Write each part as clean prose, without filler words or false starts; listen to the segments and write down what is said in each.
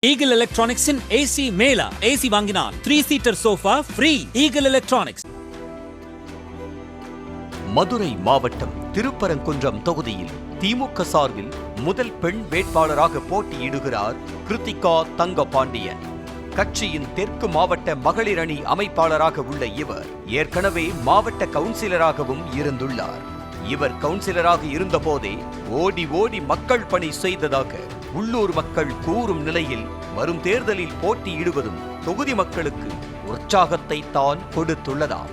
Eagle எலக்ட்ரானிக்ஸின் AC mela. AC வாங்கினால் 3-சீட்டர் sofa free. Eagle electronics. Madurai மாவட்டம் திருப்பரங்குன்றம் தொகுதியில் திமுக சார்பில் முதல் பெண் வேட்பாளராக போட்டியிடுகிறார் கிருத்திகா தங்கபாண்டியன். கட்சியின் தெற்கு மாவட்ட மகளிர் அணி அமைப்பாளராக உள்ள இவர் ஏற்கனவே மாவட்ட கவுன்சிலராகவும் இருந்துள்ளார். இவர் கவுன்சிலராக இருந்தபோதே ஓடி ஓடி மக்கள் பணி செய்ததாக உள்ளூர் மக்கள் கூறும் நிலையில் வரும் தேர்தலில் போட்டியிடுவதும் தொகுதி மக்களுக்கு உற்சாகத்தை தான் கொடுத்துள்ளதாம்.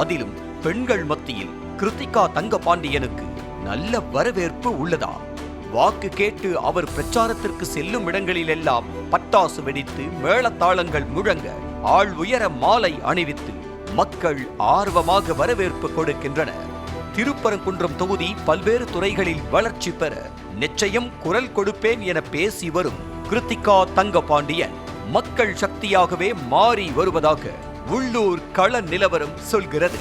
அதிலும் பெண்கள் மத்தியில் கிருத்திகா தங்கபாண்டியனுக்கு நல்ல வரவேற்பு உள்ளதாம். வாக்கு கேட்டு அவர் பிரச்சாரத்திற்கு செல்லும் இடங்களிலெல்லாம் பட்டாசு வெடித்து மேளதாளங்கள் முழங்க ஆள் உயர மாலை அணிவித்து மக்கள் ஆர்வமாக வரவேற்பு கொடுக்கின்றனர். திருப்பரங்குன்றம் தொகுதி பல்வேறு துறைகளில் வளர்ச்சி பெற நிச்சயம் குரல் கொடுப்பேன் என பேசி வரும் கிருத்திகா தங்கபாண்டியன் மக்கள் சக்தியாகவே மாறி வருவதாக உள்ளூர் கள நிலவரம் சொல்கிறது.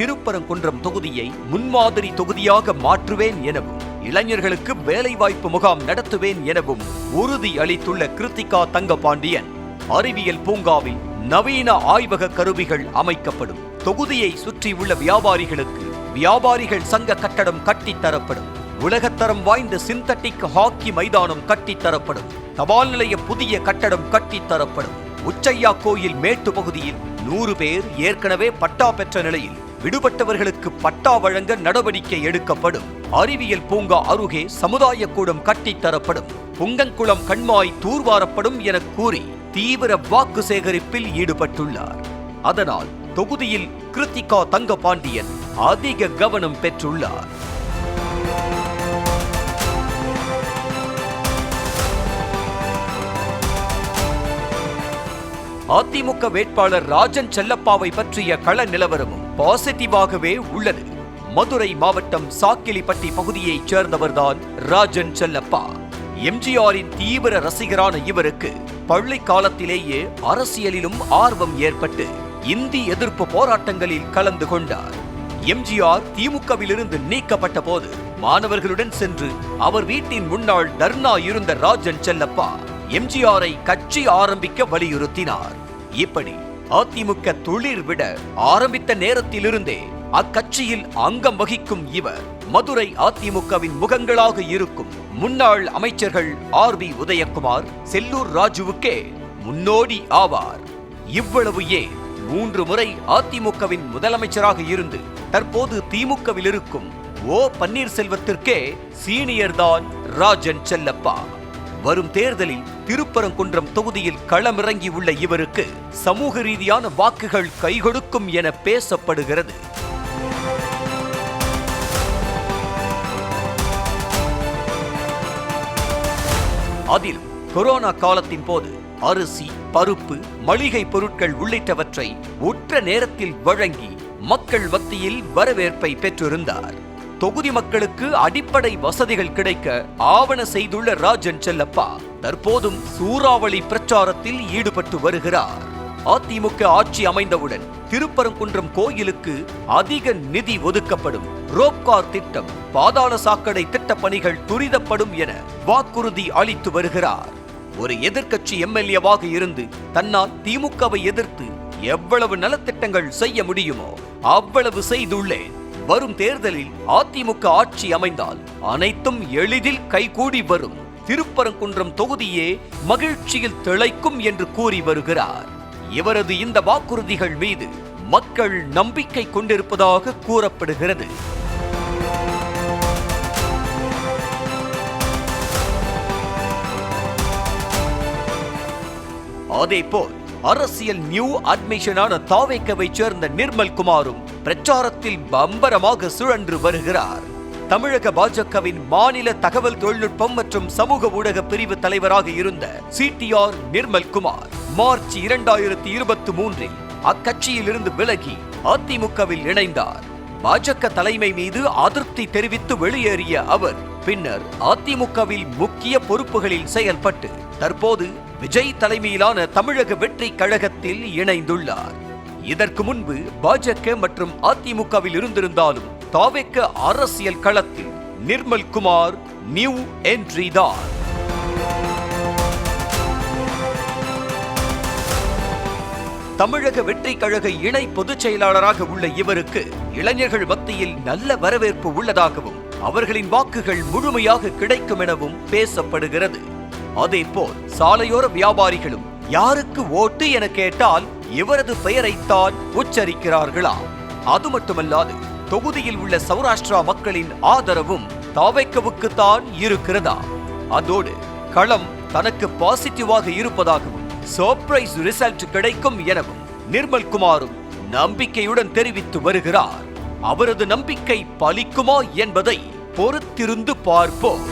திருப்பரங்குன்றம் தொகுதியை முன்மாதிரி தொகுதியாக மாற்றுவேன் எனவும் இளைஞர்களுக்கு வேலைவாய்ப்பு முகாம் நடத்துவேன் எனவும் உறுதி அளித்துள்ள கிருத்திகா தங்கபாண்டியன் அறிவியல் பூங்காவில் நவீன ஆய்வக கருவிகள் அமைக்கப்படும். தொகுதியை சுற்றியுள்ள வியாபாரிகளுக்கு வியாபாரிகள் சங்க கட்டடம் கட்டித்தரப்படும். உலகத்தரம் வாய்ந்த சிந்தட்டிக் ஹாக்கி மைதானம் கட்டித்தரப்படும். தபால் நிலைய புதிய கட்டடம் கட்டித்தரப்படும். உச்சையா கோயில் மேட்டு பகுதியில் 100 பேர் ஏற்கனவே பட்டா பெற்ற நிலையில் விடுபட்டவர்களுக்கு பட்டா வழங்க நடவடிக்கை எடுக்கப்படும். அறிவியல் பூங்கா அருகே சமுதாய கூடம் கட்டித்தரப்படும். புங்கங்குளம் கண்மாய் தூர்வாரப்படும் என கூறி தீவிர வாக்கு சேகரிப்பில் ஈடுபட்டுள்ளார். அதனால் தொகுதியில் கிருத்திகா தங்கபாண்டியன் அதிக கவனம் பெற்றுள்ளார். அதிமுக வேட்பாளர் ராஜன் செல்லப்பாவை பற்றிய கள நிலவரமும் பாசிட்டிவாகவே உள்ளது. மதுரை மாவட்டம் சாக்கிலிப்பட்டி பகுதியைச் சேர்ந்தவர்தான் ராஜன் செல்லப்பா. எம்ஜிஆரின் தீவிர ரசிகரான இவருக்கு பள்ளி காலத்திலேயே அரசியலிலும் ஆர்வம் ஏற்பட்டு இந்தி எதிர்ப்பு போராட்டங்களில் கலந்து கொண்டார். எம்ஜிஆர் திமுகவிலிருந்து நீக்கப்பட்ட போது மாணவர்களுடன் சென்று அவர் வீட்டின் முன்னாள் தர்ணா இருந்த ராஜன் செல்லப்பா எம்ஜிஆரை கட்சி ஆரம்பிக்க வலியுறுத்தினார். இப்படி அதிமுக துளிர் விட ஆரம்பித்த நேரத்திலிருந்தே அக்கட்சியில் அங்கம் வகிக்கும் இவர் மதுரை அதிமுகவின் முகங்களாக இருக்கும் முன்னாள் அமைச்சர்கள் RB உதயகுமார், செல்லூர் ராஜுவுக்கே முன்னோடி ஆவார். இவ்வளவு ஏன் 3 முறை அதிமுகவின் முதலமைச்சராக இருந்து தற்போது திமுகவில் இருக்கும் O பன்னீர்செல்வத்திற்கே சீனியர் தான் ராஜன் செல்லப்பா. வரும் தேர்தலில் திருப்பரங்குன்றம் தொகுதியில் களமிறங்கி உள்ள இவருக்கு சமூக ரீதியான வாக்குகள் கைகொடுக்கும் என பேசப்படுகிறது. அதில் கொரோனா காலத்தின் போது அரிசி, பருப்பு, மளிகை பொருட்கள் உள்ளிட்டவற்றை உற்ற நேரத்தில் வழங்கி மக்கள் மத்தியில் வரவேற்பை பெற்றிருந்தார். தொகுதி மக்களுக்கு அடிப்படை வசதிகள் கிடைக்க ஆவண செய்துள்ள ராஜன் செல்லப்பா தற்போதும் சூறாவளி பிரச்சாரத்தில் ஈடுபட்டு வருகிறார். அதிமுக ஆட்சி அமைந்தவுடன் திருப்பரங்குன்றம் கோயிலுக்கு அதிக நிதி ஒதுக்கப்படும். ரோப்கார் திட்டம், பாதாள சாக்கடை திட்ட பணிகள் துரிதப்படும் என வாக்குறுதி அளித்து வருகிறார். ஒரு எதிர்க்கட்சி MLA-வாக இருந்து தன்னால் திமுகவை எதிர்த்து எவ்வளவு நலத்திட்டங்கள் செய்ய முடியுமோ அவ்வளவு செய்துள்ளேன். வரும் தேர்தலில் அதிமுக ஆட்சி அமைந்தால் அனைத்தும் எளிதில் கைகூடி வரும். திருப்பரங்குன்றம் தொகுதியே மகிழ்ச்சியில் திளைக்கும் என்று கூறி வருகிறார். இவரது இந்த வாக்குறுதிகள் மீது மக்கள் நம்பிக்கை கொண்டிருப்பதாக கூறப்படுகிறது. அதேபோல் அரசியல் நியூ அட்மிஷனான தாவேக்கவை சேர்ந்த நிர்மல் குமாரும் பிரச்சாரத்தில் பம்பரமாக சுழன்று வருகிறார். தமிழக பாஜகவின் மாநில தகவல் தொழில்நுட்பம் மற்றும் சமூக ஊடக பிரிவு தலைவராக இருந்த CTR நிர்மல் குமார் மார்ச் 2023 அக்கட்சியில் இருந்து விலகி அதிமுகவில் இணைந்தார். பாஜக தலைமை மீது அதிருப்தி தெரிவித்து வெளியேறிய அவர் பின்னர் அதிமுகவில் முக்கிய பொறுப்புகளில் செயல்பட்டு தற்போது விஜய் தலைமையிலான தமிழக வெற்றி கழகத்தில் இணைந்துள்ளார். இதற்கு முன்பு பாஜக மற்றும் அதிமுகவில் இருந்திருந்தாலும் தாவேக்க அரசியல் களத்தில் நிர்மல் குமார் நியூ என்ட்ரி தான். தமிழக வெற்றி கழக இணை பொதுச் செயலாளராக உள்ள இவருக்கு இளைஞர்கள் மத்தியில் நல்ல வரவேற்பு உள்ளதாகவும் அவர்களின் வாக்குகள் முழுமையாக கிடைக்கும் எனவும் பேசப்படுகிறது. அதேபோல் சாலையோர வியாபாரிகளும் யாருக்கு ஓட்டு என கேட்டால் இவரது பெயரைத்தான் உச்சரிக்கிறார்களா? அது மட்டுமல்லாது தொகுதியில் உள்ள சௌராஷ்டிரா மக்களின் ஆதரவும் தாவேக்கவுக்குத்தான் இருக்கிறதா? அதோடு களம் தனக்கு பாசிட்டிவாக இருப்பதாகவும் சர்ப்ரைஸ் ரிசல்ட் கிடைக்கும் எனவும் நிர்மல் குமாரும் நம்பிக்கையுடன் தெரிவித்து வருகிறார். அவரது நம்பிக்கை பலிக்குமா என்பதை பொறுத்திருந்து பார்ப்போம்.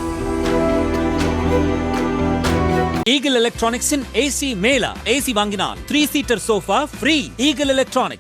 ஈகிள் எலக்ட்ரானிக்ஸின் AC மேலா. AC வாங்கினால் 3 seater sofa free. Eagle electronics.